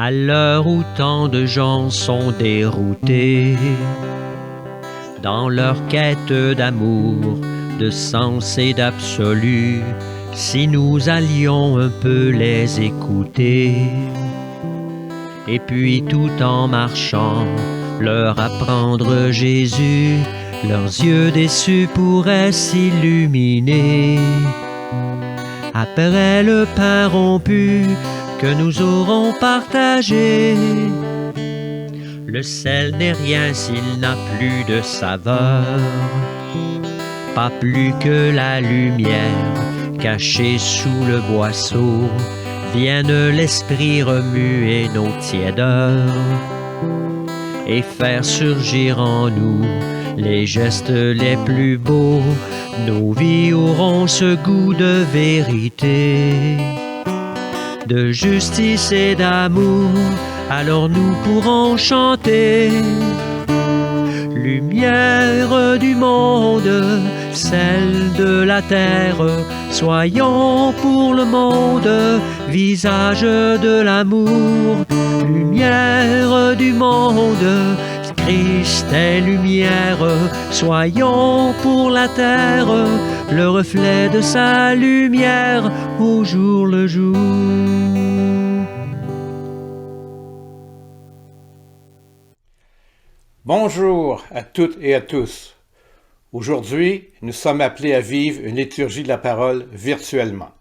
À l'heure où tant de gens sont déroutés dans leur quête d'amour, de sens et d'absolu, si nous allions un peu les écouter, et puis tout en marchant, leur apprendre Jésus, leurs yeux déçus pourraient s'illuminer. Après le pain rompu que nous aurons partagé, le sel n'est rien s'il n'a plus de saveur, pas plus que la lumière cachée sous le boisseau. Vienne l'esprit remuer nos tiédeurs et faire surgir en nous les gestes les plus beaux. Nos vies auront ce goût de vérité, de justice et d'amour, alors nous pourrons chanter. Lumière du monde, celle de la terre, soyons pour le monde visage de l'amour. Lumière du monde, Christ est lumière, soyons pour la terre le reflet de sa lumière au jour le jour. Bonjour à toutes et à tous. Aujourd'hui, nous sommes appelés à vivre une liturgie de la parole virtuellement.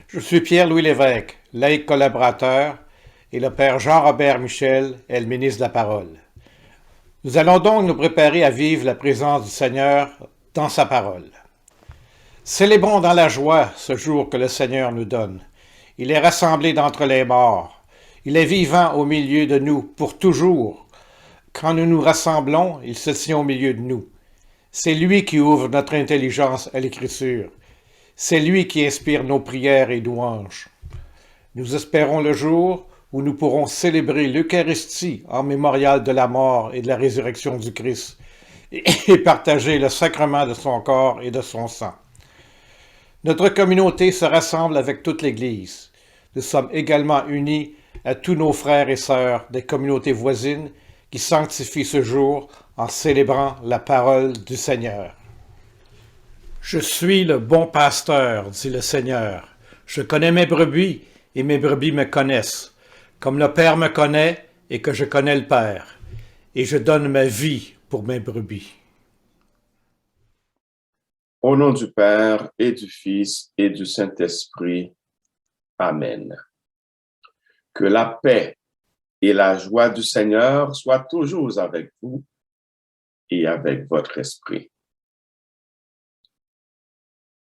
Je suis Pierre-Louis Lévesque, laïc collaborateur, et le Père Jean-Robert Michel est le ministre de la parole. Nous allons donc nous préparer à vivre la présence du Seigneur dans sa parole. Célébrons dans la joie ce jour que le Seigneur nous donne. Il est rassemblé d'entre les morts. Il est vivant au milieu de nous pour toujours. Quand nous nous rassemblons, il se tient au milieu de nous. C'est lui qui ouvre notre intelligence à l'écriture. C'est lui qui inspire nos prières et louanges. Nous espérons le jour où nous pourrons célébrer l'Eucharistie en mémorial de la mort et de la résurrection du Christ et partager le sacrement de son corps et de son sang. Notre communauté se rassemble avec toute l'Église. Nous sommes également unis à tous nos frères et sœurs des communautés voisines qui sanctifie ce jour en célébrant la parole du Seigneur. Je suis le bon pasteur, dit le Seigneur. Je connais mes brebis et mes brebis me connaissent, comme le Père me connaît et que je connais le Père, et je donne ma vie pour mes brebis. Au nom du Père et du Fils et du Saint-Esprit. Amen. Que la paix et la joie du Seigneur soient toujours avec vous et avec votre esprit.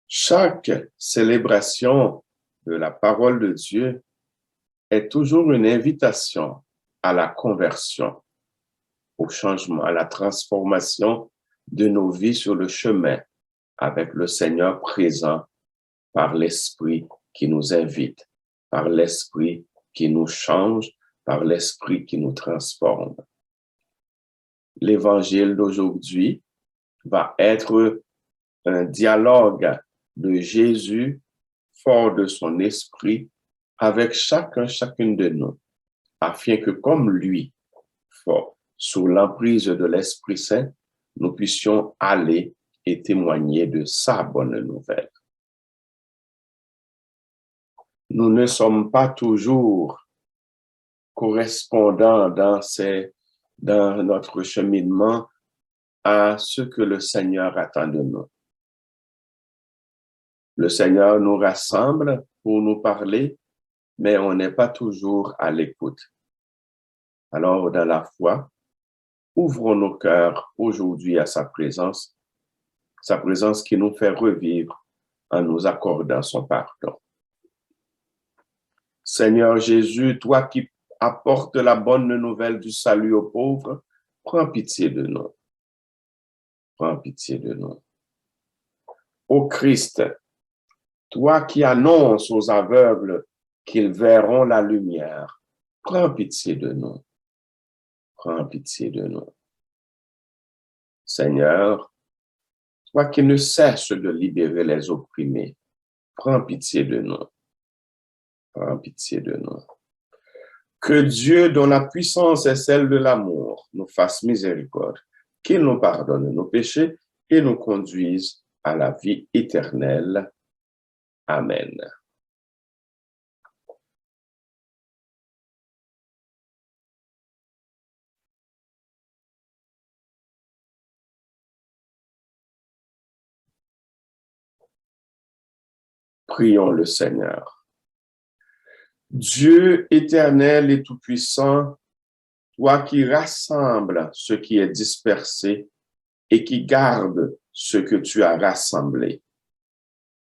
Chaque célébration de la parole de Dieu est toujours une invitation à la conversion, au changement, à la transformation de nos vies sur le chemin avec le Seigneur présent par l'Esprit qui nous invite, par l'Esprit qui nous change, par l'Esprit qui nous transforme. L'évangile d'aujourd'hui va être un dialogue de Jésus fort de son esprit avec chacune de nous, afin que comme lui, fort sous l'emprise de l'Esprit Saint, nous puissions aller et témoigner de sa bonne nouvelle. Nous ne sommes pas toujours correspondant dans notre cheminement à ce que le Seigneur attend de nous. Le Seigneur nous rassemble pour nous parler, mais on n'est pas toujours à l'écoute. Alors, dans la foi, ouvrons nos cœurs aujourd'hui à sa présence qui nous fait revivre en nous accordant son pardon. Seigneur Jésus, toi qui apporte la bonne nouvelle du salut aux pauvres, prends pitié de nous. Prends pitié de nous. Ô Christ, toi qui annonces aux aveugles qu'ils verront la lumière, prends pitié de nous. Prends pitié de nous. Seigneur, toi qui ne cesses de libérer les opprimés, prends pitié de nous. Prends pitié de nous. Que Dieu, dont la puissance est celle de l'amour, nous fasse miséricorde, qu'il nous pardonne nos péchés et nous conduise à la vie éternelle. Amen. Prions le Seigneur. Dieu éternel et tout-puissant, toi qui rassembles ce qui est dispersé et qui garde ce que tu as rassemblé,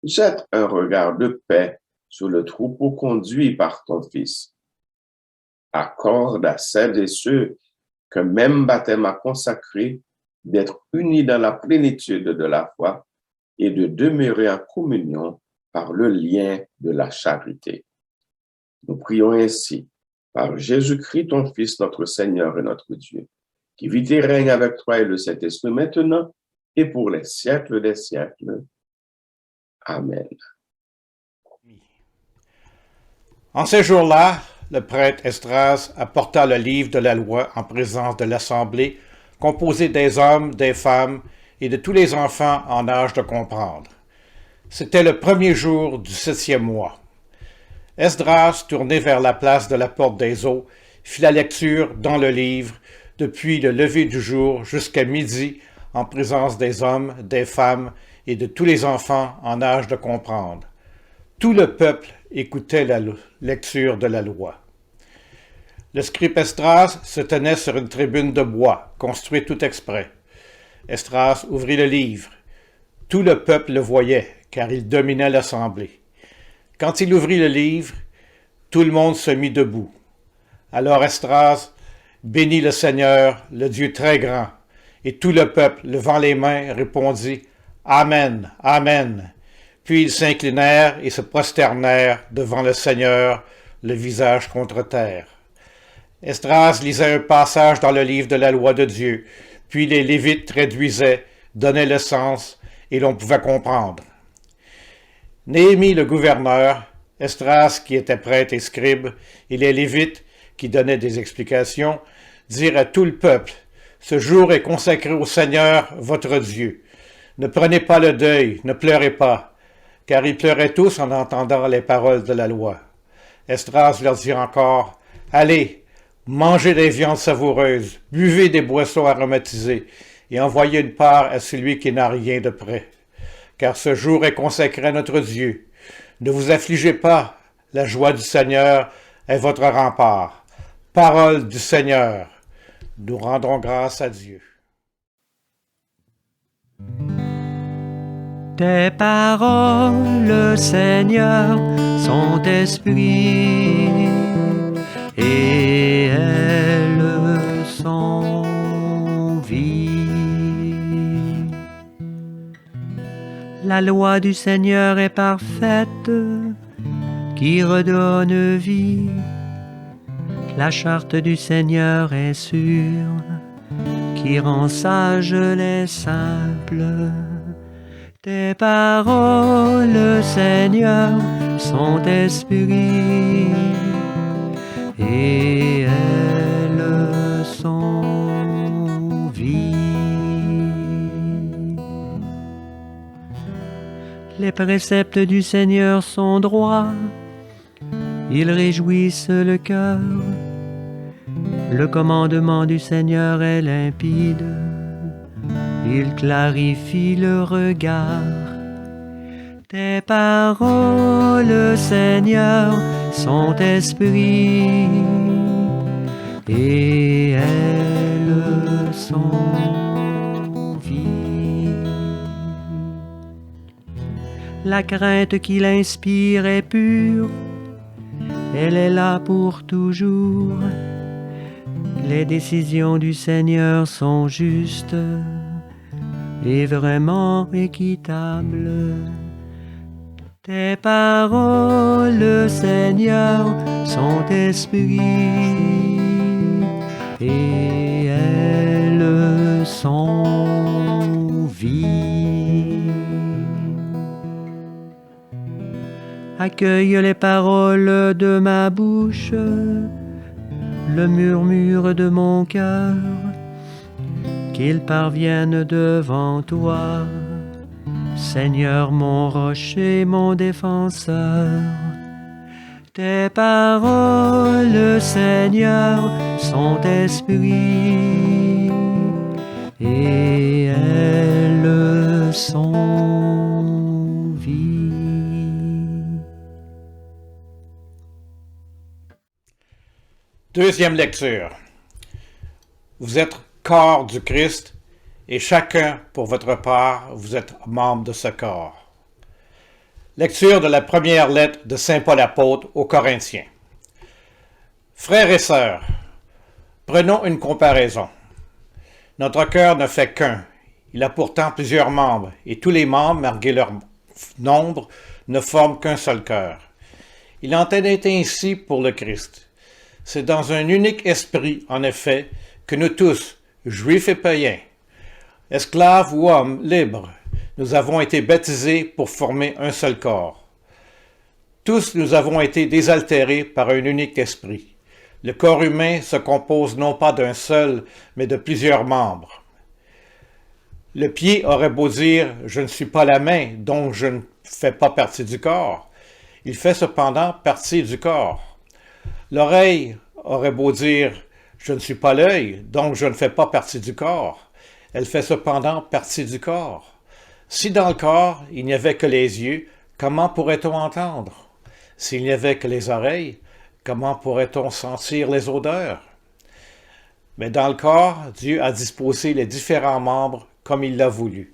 jette un regard de paix sur le troupeau conduit par ton Fils. Accorde à celles et ceux qu'un même baptême a consacré d'être unis dans la plénitude de la foi et de demeurer en communion par le lien de la charité. Nous prions ainsi par Jésus-Christ, ton Fils, notre Seigneur et notre Dieu, qui vit et règne avec toi et le Saint-Esprit maintenant et pour les siècles des siècles. Amen. En ces jours-là, le prêtre Esdras apporta le livre de la loi en présence de l'assemblée, composée des hommes, des femmes et de tous les enfants en âge de comprendre. C'était le premier jour du 7e mois. Esdras, tourné vers la place de la porte des eaux, fit la lecture dans le livre depuis le lever du jour jusqu'à midi en présence des hommes, des femmes et de tous les enfants en âge de comprendre. Tout le peuple écoutait la lecture de la loi. Le scribe Esdras se tenait sur une tribune de bois, construite tout exprès. Esdras ouvrit le livre. Tout le peuple le voyait, car il dominait l'assemblée. Quand il ouvrit le livre, tout le monde se mit debout. Alors Esdras bénit le Seigneur, le Dieu très grand, et tout le peuple, levant les mains, répondit « Amen, Amen ». Puis ils s'inclinèrent et se prosternèrent devant le Seigneur, le visage contre terre. Esdras lisait un passage dans le livre de la loi de Dieu, puis les Lévites traduisaient, donnaient le sens, et l'on pouvait comprendre. Néhémie le gouverneur, Esdras qui était prêtre et scribe, et les Lévites qui donnaient des explications, dirent à tout le peuple, « Ce jour est consacré au Seigneur, votre Dieu. Ne prenez pas le deuil, ne pleurez pas. » Car ils pleuraient tous en entendant les paroles de la loi. Esdras leur dit encore, « Allez, mangez des viandes savoureuses, buvez des boissons aromatisées, et envoyez une part à celui qui n'a rien de près. Car ce jour est consacré à notre Dieu. Ne vous affligez pas, la joie du Seigneur est votre rempart. Parole du Seigneur. Nous rendons grâce à Dieu. » Tes paroles, Seigneur, sont esprit et elles sont vie. La loi du Seigneur est parfaite, qui redonne vie. La charte du Seigneur est sûre, qui rend sages les simples. Tes paroles, Seigneur, sont esprit et elles sont vie. Les préceptes du Seigneur sont droits, ils réjouissent le cœur. Le commandement du Seigneur est limpide, il clarifie le regard. Tes paroles, Seigneur, sont esprit et elles sont vie. La crainte qui l'inspire est pure, elle est là pour toujours. Les décisions du Seigneur sont justes et vraiment équitables. Tes paroles, Seigneur, sont esprit et elles sont vie. Accueille les paroles de ma bouche, le murmure de mon cœur, qu'il parvienne devant toi, Seigneur mon rocher, mon défenseur. Tes paroles, Seigneur, sont esprit, et elles sont vie. Deuxième lecture. Vous êtes corps du Christ, et chacun, pour votre part, vous êtes membre de ce corps. Lecture de la première lettre de Saint Paul apôtre aux Corinthiens. Frères et sœurs, prenons une comparaison. Notre cœur ne fait qu'un. Il a pourtant plusieurs membres, et tous les membres, malgré leur nombre, ne forment qu'un seul cœur. Il en est ainsi pour le Christ. C'est dans un unique esprit, en effet, que nous tous, juifs et païens, esclaves ou hommes libres, nous avons été baptisés pour former un seul corps. Tous nous avons été désaltérés par un unique esprit. Le corps humain se compose non pas d'un seul, mais de plusieurs membres. Le pied aurait beau dire « Je ne suis pas la main, donc je ne fais pas partie du corps ». Il fait cependant partie du corps. L'oreille aurait beau dire « Je ne suis pas l'œil, donc je ne fais pas partie du corps ». Elle fait cependant partie du corps. Si dans le corps, il n'y avait que les yeux, comment pourrait-on entendre? S'il n'y avait que les oreilles, comment pourrait-on sentir les odeurs? Mais dans le corps, Dieu a disposé les différents membres comme il l'a voulu.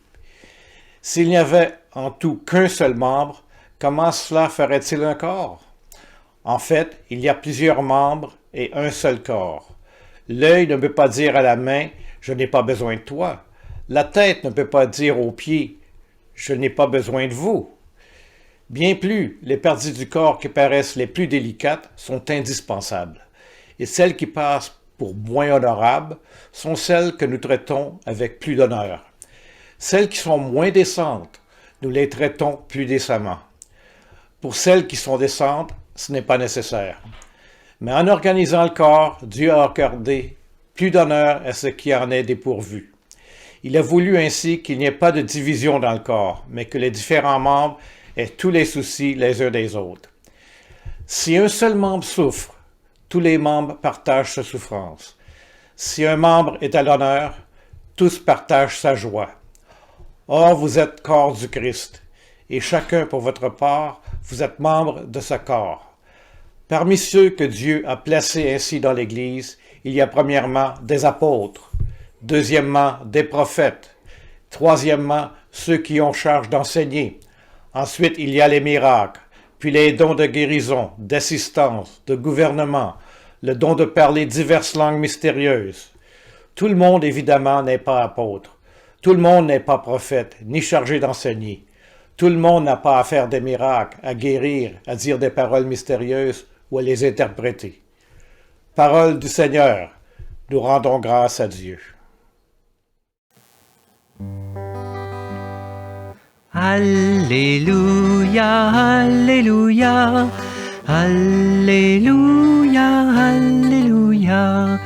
S'il n'y avait en tout qu'un seul membre, comment cela ferait-il un corps? En fait, il y a plusieurs membres et un seul corps. L'œil ne peut pas dire à la main « Je n'ai pas besoin de toi ». La tête ne peut pas dire aux pieds « Je n'ai pas besoin de vous ». Bien plus, les parties du corps qui paraissent les plus délicates sont indispensables, et celles qui passent pour moins honorables sont celles que nous traitons avec plus d'honneur. Celles qui sont moins décentes, nous les traitons plus décemment. Pour celles qui sont décentes, ce n'est pas nécessaire. Mais en organisant le corps, Dieu a accordé plus d'honneur à ce qui en est dépourvu. Il a voulu ainsi qu'il n'y ait pas de division dans le corps, mais que les différents membres aient tous les soucis les uns des autres. Si un seul membre souffre, tous les membres partagent sa souffrance. Si un membre est à l'honneur, tous partagent sa joie. Or, vous êtes corps du Christ, et chacun pour votre part, vous êtes membre de ce corps. Parmi ceux que Dieu a placés ainsi dans l'Église, il y a premièrement des apôtres, deuxièmement des prophètes, troisièmement ceux qui ont charge d'enseigner. Ensuite, il y a les miracles, puis les dons de guérison, d'assistance, de gouvernement, le don de parler diverses langues mystérieuses. Tout le monde, évidemment, n'est pas apôtre. Tout le monde n'est pas prophète, ni chargé d'enseigner. Tout le monde n'a pas à faire des miracles, à guérir, à dire des paroles mystérieuses ou à les interpréter. Parole du Seigneur, nous rendons grâce à Dieu. Alléluia, Alléluia, Alléluia, Alléluia,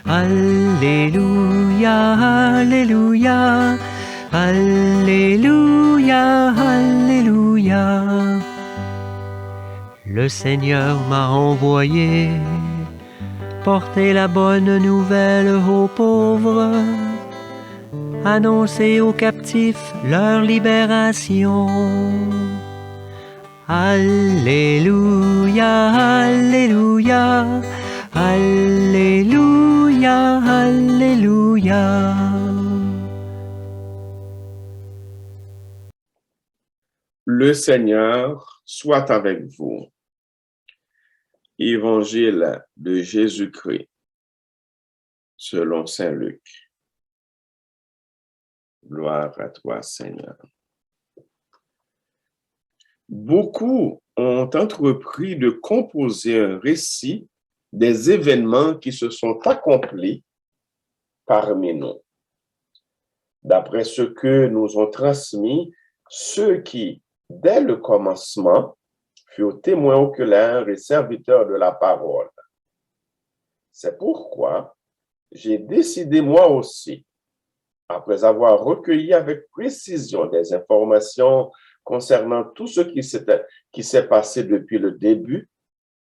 Alléluia, Alléluia, Alléluia, Alléluia. Le Seigneur m'a envoyé porter la bonne nouvelle aux pauvres, annoncer aux captifs leur libération. Alléluia, Alléluia, Alléluia, Alléluia. Le Seigneur soit avec vous. Évangile de Jésus-Christ selon saint Luc. Gloire à toi, Seigneur. Beaucoup ont entrepris de composer un récit des événements qui se sont accomplis parmi nous. D'après ce que nous ont transmis ceux qui, dès le commencement, furent témoins oculaires et serviteurs de la parole. C'est pourquoi j'ai décidé moi aussi, après avoir recueilli avec précision des informations concernant tout ce qui s'est passé depuis le début,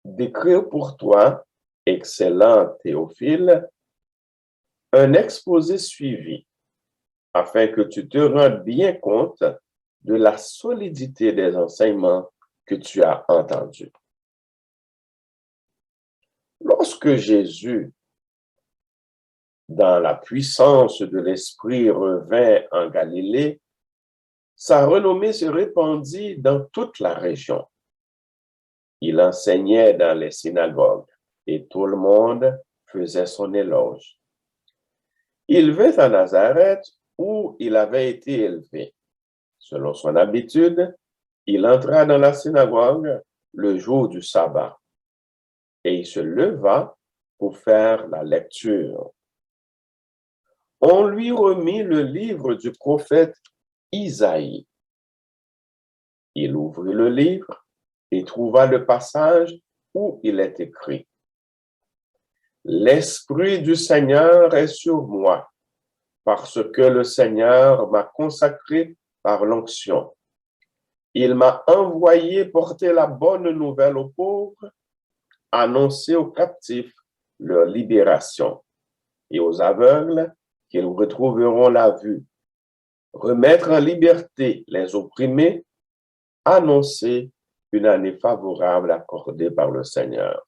d'écrire pour toi, excellent Théophile, un exposé suivi afin que tu te rendes bien compte de la solidité des enseignements que tu as entendus. Lorsque Jésus, dans la puissance de l'Esprit, revint en Galilée, sa renommée se répandit dans toute la région. Il enseignait dans les synagogues et tout le monde faisait son éloge. Il vint à Nazareth où il avait été élevé. Selon son habitude, il entra dans la synagogue le jour du sabbat et il se leva pour faire la lecture. On lui remit le livre du prophète Isaïe. Il ouvrit le livre et trouva le passage où il est écrit: « L'Esprit du Seigneur est sur moi, parce que le Seigneur m'a consacré par l'onction. Il m'a envoyé porter la bonne nouvelle aux pauvres, annoncer aux captifs leur libération et aux aveugles qu'ils retrouveront la vue, remettre en liberté les opprimés, annoncer une année favorable accordée par le Seigneur. »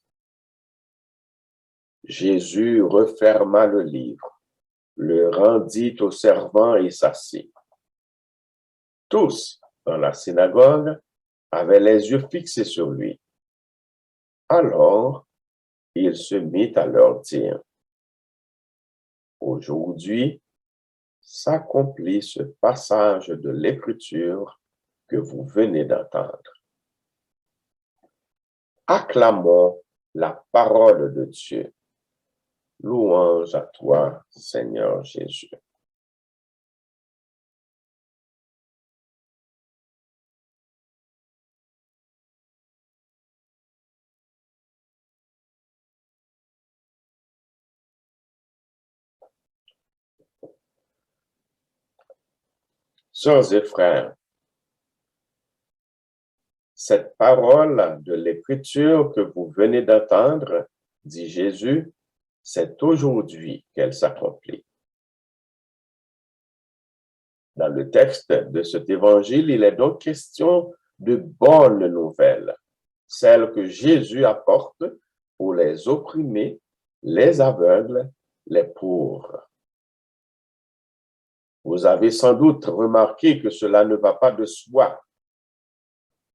Jésus referma le livre, le rendit au servant et s'assit. Tous dans la synagogue avaient les yeux fixés sur lui. Alors, il se mit à leur dire: « Aujourd'hui s'accomplit ce passage de l'Écriture que vous venez d'entendre. » Acclamons la parole de Dieu. Louange à toi, Seigneur Jésus. Sœurs et frères, cette parole de l'Écriture que vous venez d'entendre, dit Jésus, c'est aujourd'hui qu'elle s'accomplit. Dans le texte de cet évangile, il est donc question de bonnes nouvelles, celles que Jésus apporte pour les opprimés, les aveugles, les pauvres. Vous avez sans doute remarqué que cela ne va pas de soi.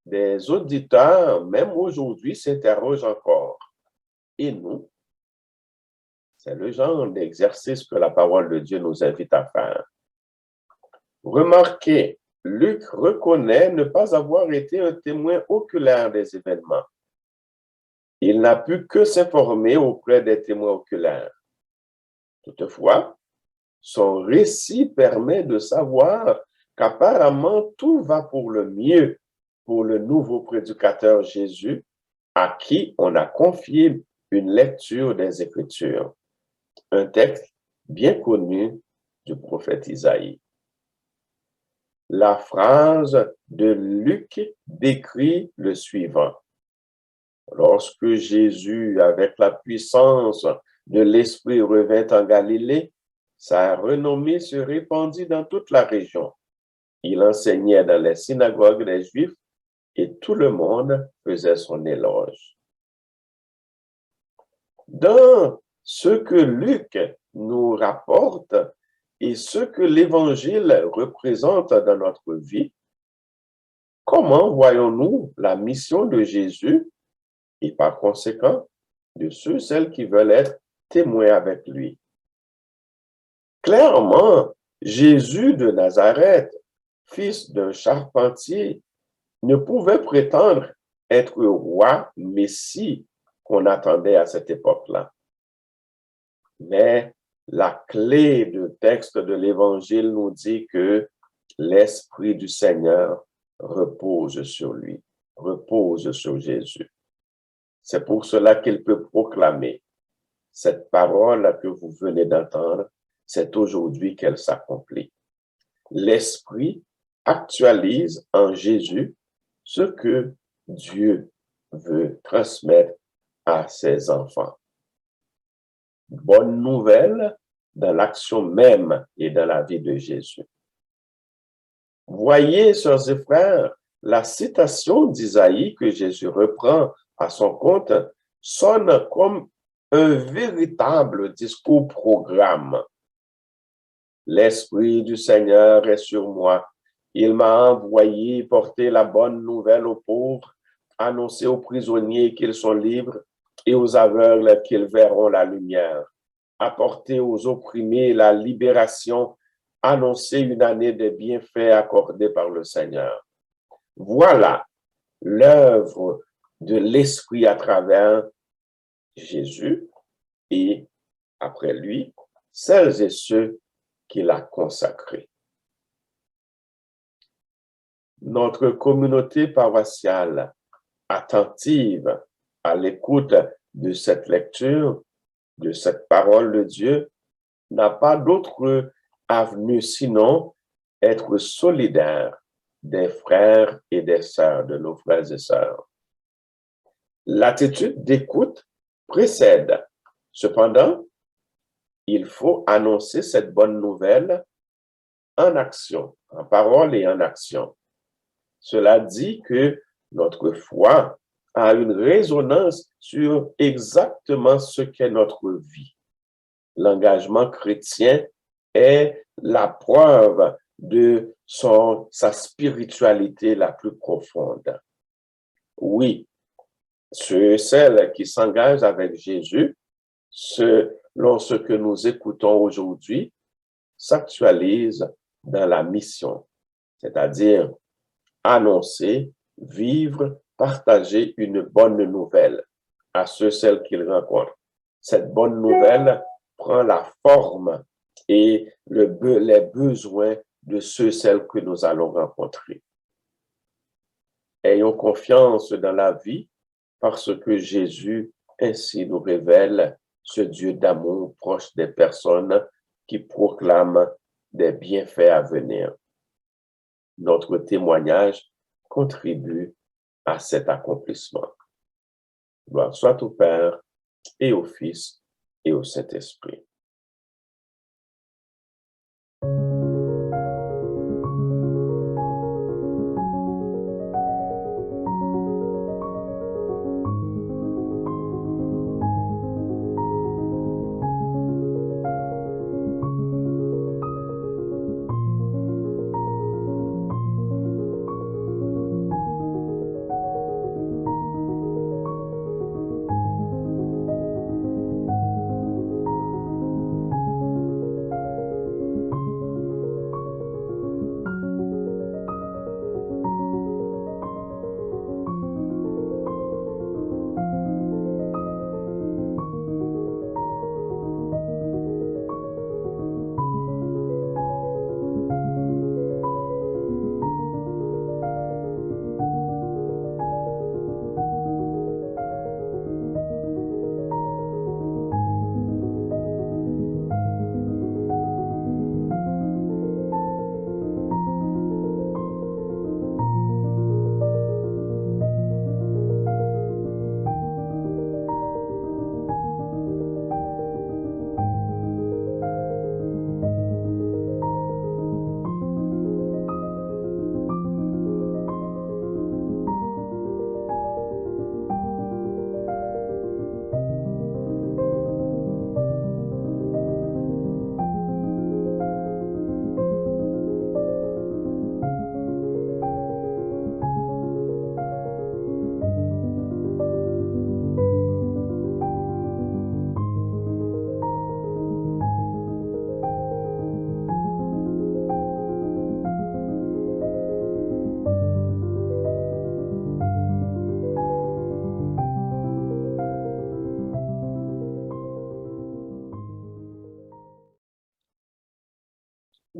Des auditeurs, même aujourd'hui, s'interrogent encore. Et nous? C'est le genre d'exercice que la parole de Dieu nous invite à faire. Remarquez, Luc reconnaît ne pas avoir été un témoin oculaire des événements. Il n'a pu que s'informer auprès des témoins oculaires. Toutefois, son récit permet de savoir qu'apparemment tout va pour le mieux pour le nouveau prédicateur Jésus, à qui on a confié une lecture des Écritures, un texte bien connu du prophète Isaïe. La phrase de Luc décrit le suivant: « Lorsque Jésus, avec la puissance de l'Esprit, revint en Galilée, sa renommée se répandit dans toute la région. Il enseignait dans les synagogues des Juifs et tout le monde faisait son éloge. » Dans ce que Luc nous rapporte et ce que l'Évangile représente dans notre vie, comment voyons-nous la mission de Jésus et par conséquent de ceux, celles qui veulent être témoins avec lui? Clairement, Jésus de Nazareth, fils d'un charpentier, ne pouvait prétendre être roi Messie qu'on attendait à cette époque-là. Mais la clé du texte de l'Évangile nous dit que l'Esprit du Seigneur repose sur lui, repose sur Jésus. C'est pour cela qu'il peut proclamer: cette parole que vous venez d'entendre, c'est aujourd'hui qu'elle s'accomplit. L'Esprit actualise en Jésus ce que Dieu veut transmettre à ses enfants. Bonne nouvelle dans l'action même et dans la vie de Jésus. Voyez, sœurs et frères, la citation d'Isaïe que Jésus reprend à son compte sonne comme un véritable discours-programme. L'Esprit du Seigneur est sur moi. Il m'a envoyé porter la bonne nouvelle aux pauvres, annoncer aux prisonniers qu'ils sont libres et aux aveugles qu'ils verront la lumière, apporter aux opprimés la libération, annoncer une année de bienfaits accordés par le Seigneur. Voilà l'œuvre de l'Esprit à travers Jésus et, après lui, celles et ceux qu'il a consacrés. Notre communauté paroissiale, attentive à l'écoute de cette lecture, de cette parole de Dieu, n'a pas d'autre avenue sinon être solidaire des frères et des sœurs, de nos frères et sœurs. L'attitude d'écoute précède. Cependant, il faut annoncer cette bonne nouvelle en action, en parole et en action. Cela dit que notre foi a une résonance sur exactement ce qu'est notre vie. L'engagement chrétien est la preuve de sa spiritualité la plus profonde. Oui, ceux et celles qui s'engagent avec Jésus, selon ce que nous écoutons aujourd'hui, s'actualisent dans la mission, c'est-à-dire annoncer, vivre, partager une bonne nouvelle à ceux et celles qu'ils rencontrent. Cette bonne nouvelle prend la forme et les besoins de ceux et celles que nous allons rencontrer. Ayons confiance dans la vie parce que Jésus ainsi nous révèle ce Dieu d'amour proche des personnes qui proclament des bienfaits à venir. Notre témoignage contribue à cet accomplissement. Gloire soit au Père et au Fils et au Saint-Esprit.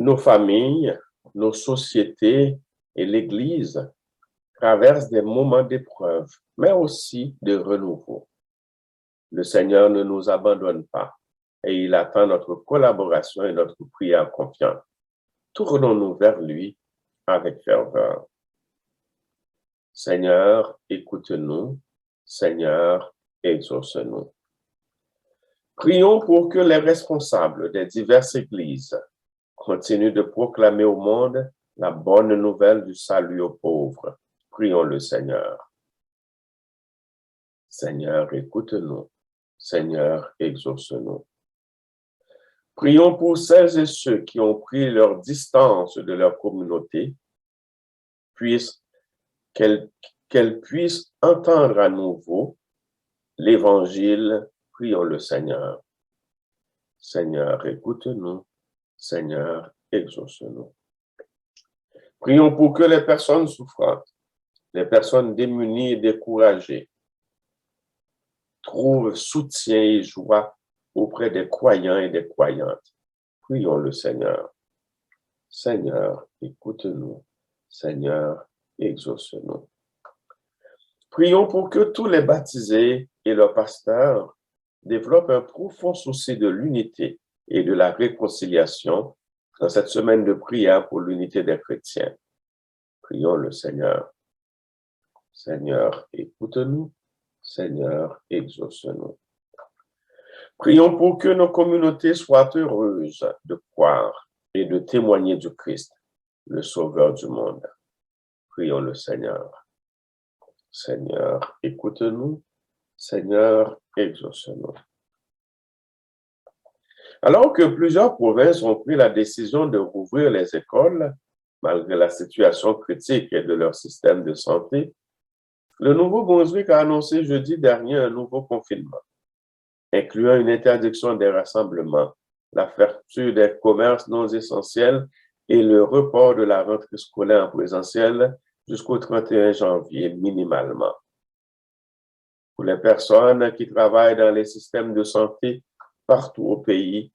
Nos familles, nos sociétés et l'Église traversent des moments d'épreuve, mais aussi de renouveau. Le Seigneur ne nous abandonne pas et il attend notre collaboration et notre prière confiante. Tournons-nous vers lui avec ferveur. Seigneur, écoute-nous. Seigneur, exauce-nous. Prions pour que les responsables des diverses églises continuent de proclamer au monde la bonne nouvelle du salut aux pauvres. Prions le Seigneur. Seigneur, écoute-nous. Seigneur, exauce-nous. Prions pour celles et ceux qui ont pris leur distance de leur communauté, qu'elles puissent entendre à nouveau l'Évangile. Prions le Seigneur. Seigneur, écoute-nous. Seigneur, exauce-nous. Prions pour que les personnes souffrantes, les personnes démunies et découragées trouvent soutien et joie auprès des croyants et des croyantes. Prions le Seigneur. Seigneur, écoute-nous. Seigneur, exauce-nous. Prions pour que tous les baptisés et leurs pasteurs développent un profond souci de l'unité et de la réconciliation dans cette semaine de prière pour l'unité des chrétiens. Prions le Seigneur. Seigneur, écoute-nous. Seigneur, exauce-nous. Prions pour que nos communautés soient heureuses de croire et de témoigner du Christ, le Sauveur du monde. Prions le Seigneur. Seigneur, écoute-nous. Seigneur, exauce-nous. Alors que plusieurs provinces ont pris la décision de rouvrir les écoles, malgré la situation critique de leur système de santé, le Nouveau-Brunswick a annoncé jeudi dernier un nouveau confinement, incluant une interdiction des rassemblements, la fermeture des commerces non essentiels et le report de la rentrée scolaire en présentiel jusqu'au 31 janvier minimalement. Pour les personnes qui travaillent dans les systèmes de santé partout au pays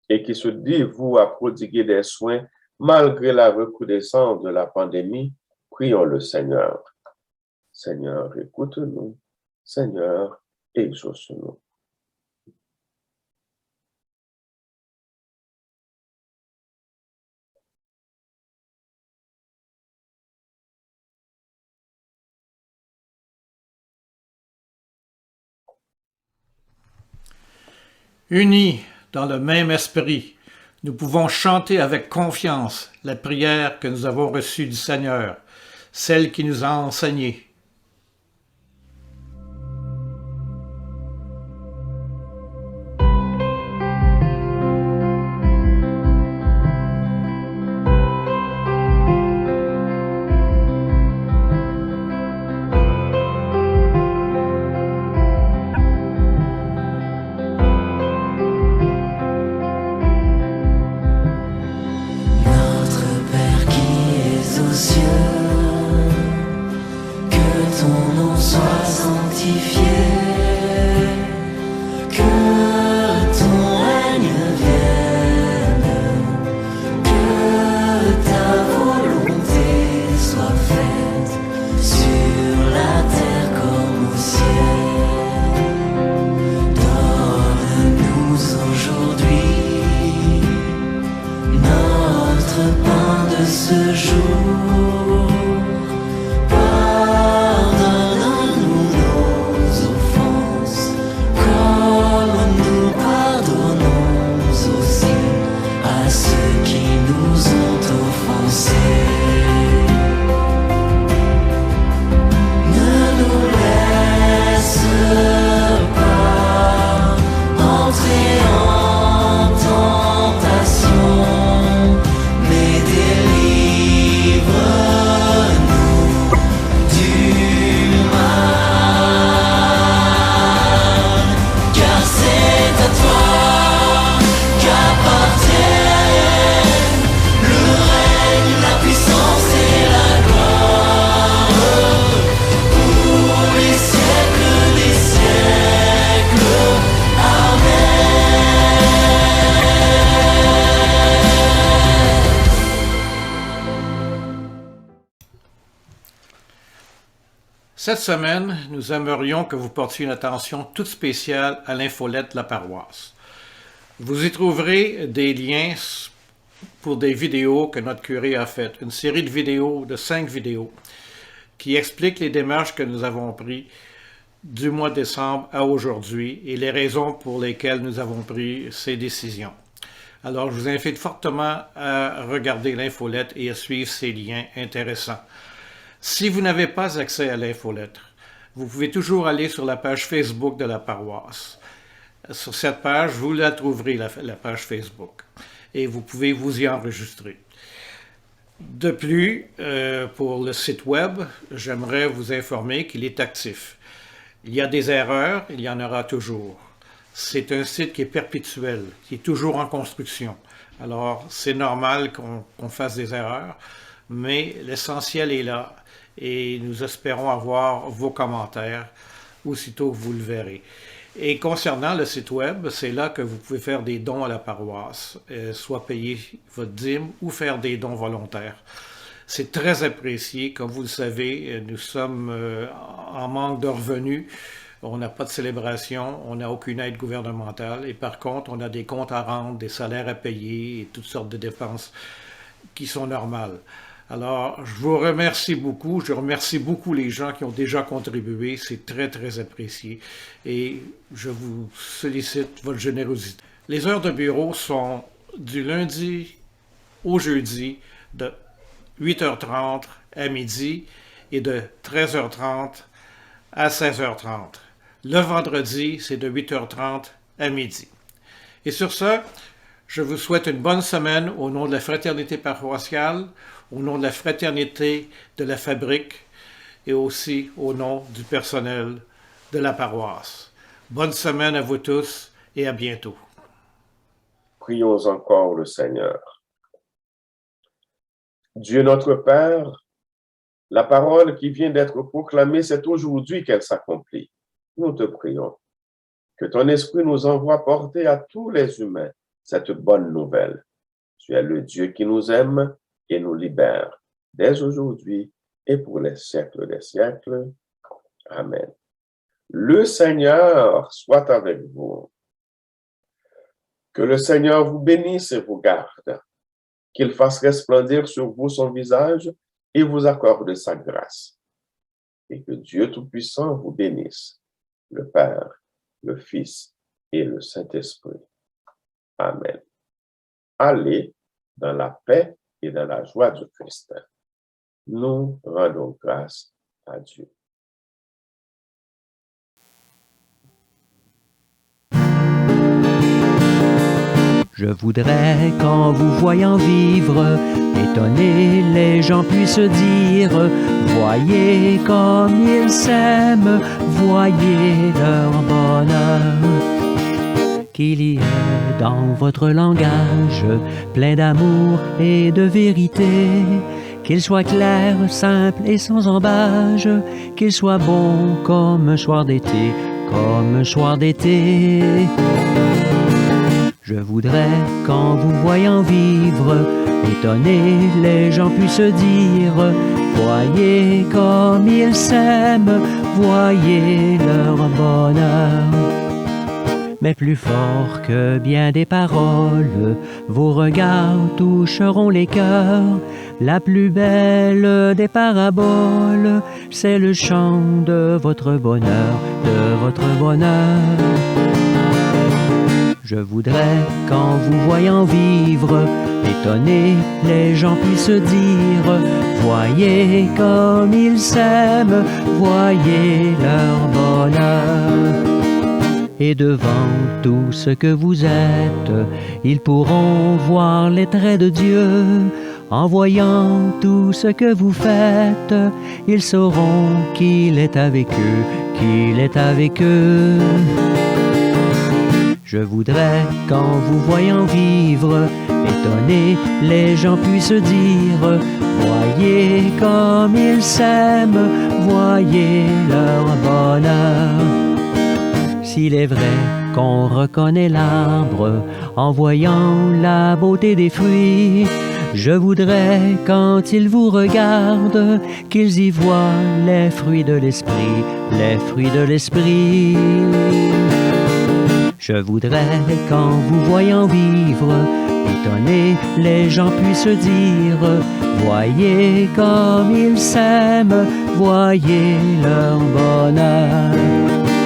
et qui se dévouent à prodiguer des soins malgré la recrudescence de la pandémie, prions le Seigneur. Seigneur, écoute-nous. Seigneur, exauce-nous. Unis dans le même esprit, nous pouvons chanter avec confiance la prière que nous avons reçue du Seigneur, celle qui nous a enseignée. Pardonne-nous nos offenses. Cette semaine, nous aimerions que vous portiez une attention toute spéciale à l'infolette de la paroisse. Vous y trouverez des liens pour des vidéos que notre curé a faites, une série de vidéos, de 5 vidéos, qui expliquent les démarches que nous avons prises du mois de décembre à aujourd'hui et les raisons pour lesquelles nous avons pris ces décisions. Alors, je vous invite fortement à regarder l'infolette et à suivre ces liens intéressants. Si vous n'avez pas accès à l'infolettre, vous pouvez toujours aller sur la page Facebook de la paroisse. Sur cette page, vous la trouverez, la page Facebook, et vous pouvez vous y enregistrer. De plus, pour le site web, j'aimerais vous informer qu'il est actif. Il y a des erreurs, il y en aura toujours. C'est un site qui est perpétuel, qui est toujours en construction. Alors, c'est normal qu'on fasse des erreurs, mais l'essentiel est là et nous espérons avoir vos commentaires aussitôt que vous le verrez. Et concernant le site web, c'est là que vous pouvez faire des dons à la paroisse, soit payer votre dîme ou faire des dons volontaires. C'est très apprécié. Comme vous le savez, nous sommes en manque de revenus. On n'a pas de célébration, on n'a aucune aide gouvernementale. Et par contre, on a des comptes à rendre, des salaires à payer et toutes sortes de dépenses qui sont normales. Alors, je vous remercie beaucoup. Je remercie beaucoup les gens qui ont déjà contribué. C'est très, très apprécié. Et je vous sollicite votre générosité. Les heures de bureau sont du lundi au jeudi de 8h30 à midi et de 13h30 à 16h30. Le vendredi, c'est de 8h30 à midi. Et sur ce, je vous souhaite une bonne semaine au nom de la Fraternité paroissiale, au nom de la Fraternité de la Fabrique et aussi au nom du personnel de la paroisse. Bonne semaine à vous tous et à bientôt. Prions encore le Seigneur. Dieu notre Père, la parole qui vient d'être proclamée, c'est aujourd'hui qu'elle s'accomplit. Nous te prions que ton esprit nous envoie porter à tous les humains cette bonne nouvelle. Tu es le Dieu qui nous aime et nous libère dès aujourd'hui et pour les siècles des siècles. Amen. Le Seigneur soit avec vous. Que le Seigneur vous bénisse et vous garde. Qu'il fasse resplendir sur vous son visage et vous accorde sa grâce. Et que Dieu Tout-Puissant vous bénisse, le Père, le Fils et le Saint-Esprit. Amen. Allez dans la paix et dans la joie du Christ. Nous rendons grâce à Dieu. Je voudrais qu'en vous voyant vivre, étonnés les gens puissent dire: voyez comme ils s'aiment, voyez leur bonheur. Qu'il y ait dans votre langage plein d'amour et de vérité, qu'il soit clair, simple et sans embâge, qu'il soit bon comme un soir d'été, comme un soir d'été. Je voudrais qu'en vous voyant vivre, étonnés les gens puissent dire: voyez comme ils s'aiment, voyez leur bonheur. Mais plus fort que bien des paroles, vos regards toucheront les cœurs. La plus belle des paraboles, c'est le chant de votre bonheur, de votre bonheur. Je voudrais qu'en vous voyant vivre, étonnés les gens puissent dire: voyez comme ils s'aiment, voyez leur bonheur. Et devant tout ce que vous êtes, ils pourront voir les traits de Dieu. En voyant tout ce que vous faites, ils sauront qu'il est avec eux, qu'il est avec eux. Je voudrais qu'en vous voyant vivre, étonnés les gens puissent dire: voyez comme ils s'aiment, voyez leur bonheur. S'il est vrai qu'on reconnaît l'arbre en voyant la beauté des fruits, Je voudrais, quand ils vous regardent, qu'ils y voient les fruits de l'esprit, les fruits de l'esprit. Je voudrais, qu'en vous voyant vivre, étonnés, les gens puissent dire, voyez comme ils s'aiment, voyez leur bonheur.